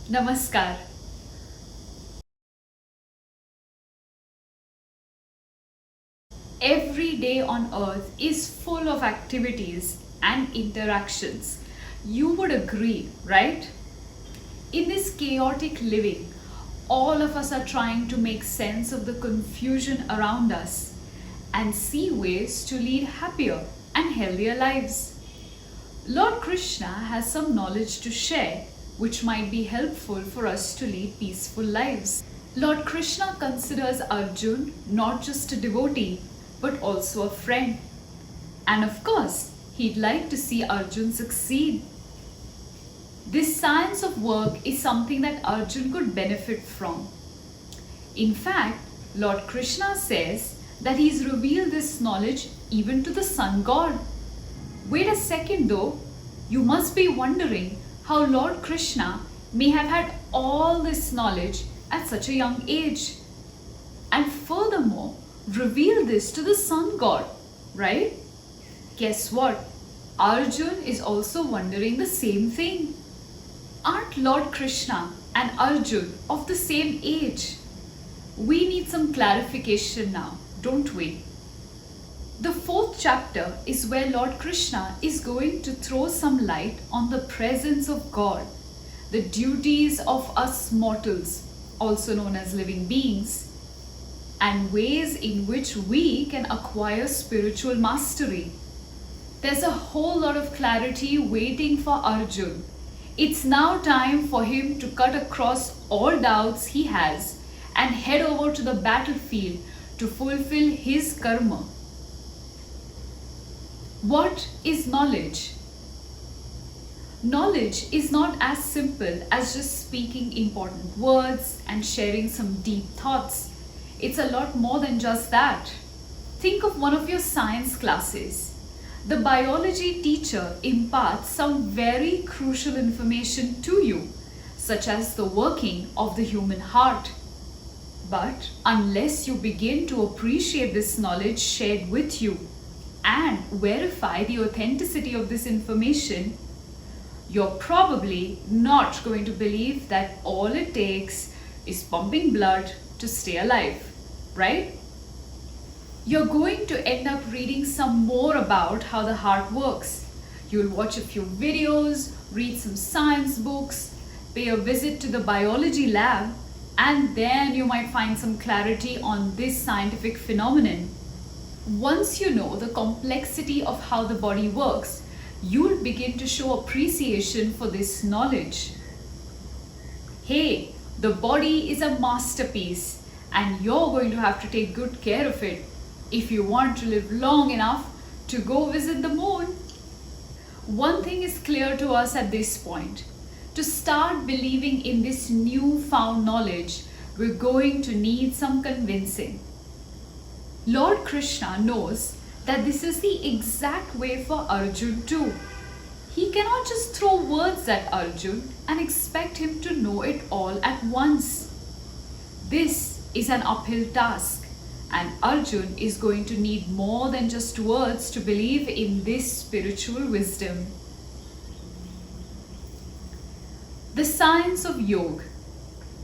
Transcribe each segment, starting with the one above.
Namaskar. Every day on earth is full of activities and interactions. You would agree, right? In this chaotic living, all of us are trying to make sense of the confusion around us and see ways to lead happier and healthier lives. Lord Krishna has some knowledge to share which might be helpful for us to lead peaceful lives. Lord Krishna considers Arjun not just a devotee but also a friend. And of course, he'd like to see Arjun succeed. This science of work is something that Arjun could benefit from. In fact, Lord Krishna says that he's revealed this knowledge even to the sun god. Wait a second though, you must be wondering how Lord Krishna may have had all this knowledge at such a young age. And furthermore, reveal this to the sun god, right? Guess what? Arjun is also wondering the same thing. Aren't Lord Krishna and Arjun of the same age? We need some clarification now, don't we? The 4th chapter is where Lord Krishna is going to throw some light on the presence of God, the duties of us mortals, also known as living beings, and ways in which we can acquire spiritual mastery. There's a whole lot of clarity waiting for Arjun. It's now time for him to cut across all doubts he has and head over to the battlefield to fulfill his karma. What is knowledge? Knowledge is not as simple as just speaking important words and sharing some deep thoughts. It's a lot more than just that. Think of one of your science classes. The biology teacher imparts some very crucial information to you, such as the working of the human heart. But unless you begin to appreciate this knowledge shared with you and verify the authenticity of this information, you're probably not going to believe that all it takes is pumping blood to stay alive, right? You're going to end up reading some more about how the heart works. You'll watch a few videos, read some science books, pay a visit to the biology lab, and then you might find some clarity on this scientific phenomenon. Once you know the complexity of how the body works, you'll begin to show appreciation for this knowledge. Hey, the body is a masterpiece, and you're going to have to take good care of it if you want to live long enough to go visit the moon. One thing is clear to us at this point. To start believing in this newfound knowledge, we're going to need some convincing. Lord Krishna knows that this is the exact way for Arjun too. He cannot just throw words at Arjun and expect him to know it all at once. This is an uphill task, and Arjun is going to need more than just words to believe in this spiritual wisdom. The Science of Yog.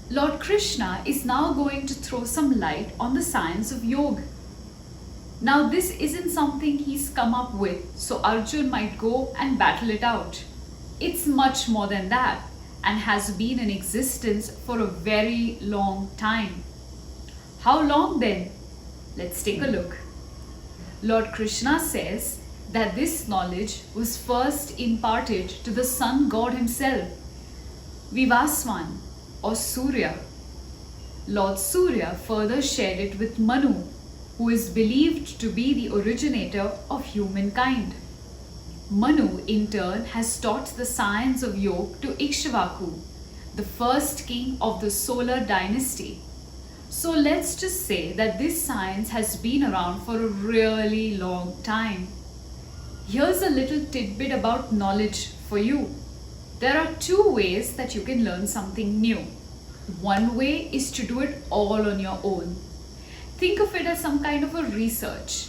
Lord Krishna is now going to throw some light on the science of Yog. Now this isn't something he's come up with, so Arjun might go and battle it out. It's much more than that and has been in existence for a very long time. How long then? Let's take a look. Lord Krishna says that this knowledge was first imparted to the sun god himself, Vivaswan or Surya. Lord Surya further shared it with Manu, who is believed to be the originator of humankind. Manu in turn has taught the science of Yog to Ikshvaku, the first king of the solar dynasty. So let's just say that this science has been around for a really long time. Here's a little tidbit about knowledge for you. There are 2 ways that you can learn something new. One way is to do it all on your own. Think of it as some kind of a research.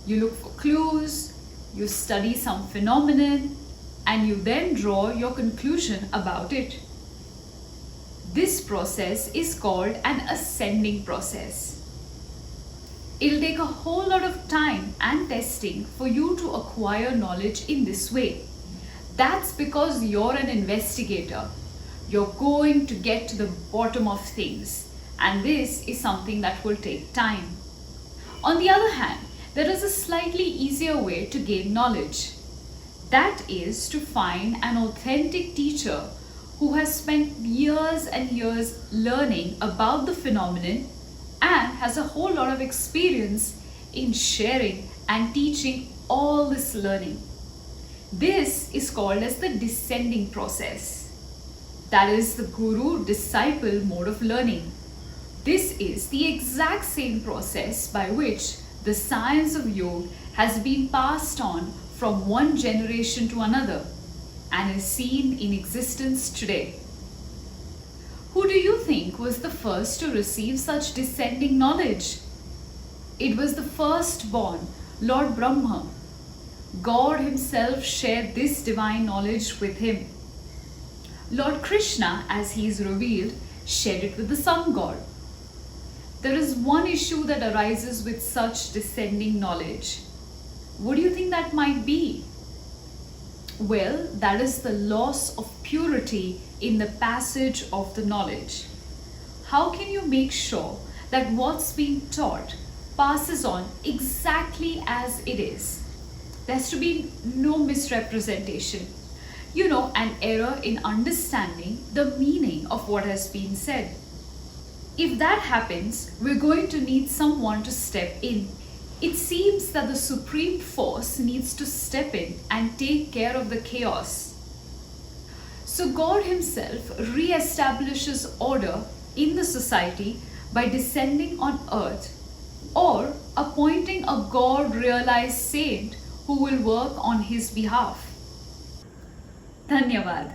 You look for clues, you study some phenomenon, and you then draw your conclusion about it. This process is called an ascending process. It'll take a whole lot of time and testing for you to acquire knowledge in this way. That's because you're an investigator. You're going to get to the bottom of things, and this is something that will take time. On the other hand, there is a slightly easier way to gain knowledge. That is to find an authentic teacher who has spent years and years learning about the phenomenon and has a whole lot of experience in sharing and teaching all this learning. This is called as the descending process. That is the guru-disciple mode of learning. This is the exact same process by which the science of yoga has been passed on from one generation to another and is seen in existence today. Who do you think was the first to receive such descending knowledge? It was the firstborn, Lord Brahma. God himself shared this divine knowledge with him. Lord Krishna, as he is revealed, shared it with the sun god. There is one issue that arises with such descending knowledge. What do you think that might be? Well, that is the loss of purity in the passage of the knowledge. How can you make sure that what's being taught passes on exactly as it is? There's to be no misrepresentation. An error in understanding the meaning of what has been said. If that happens, we're going to need someone to step in. It seems that the supreme force needs to step in and take care of the chaos. So God himself re-establishes order in the society by descending on earth or appointing a God-realized saint who will work on his behalf. Dhanyavad.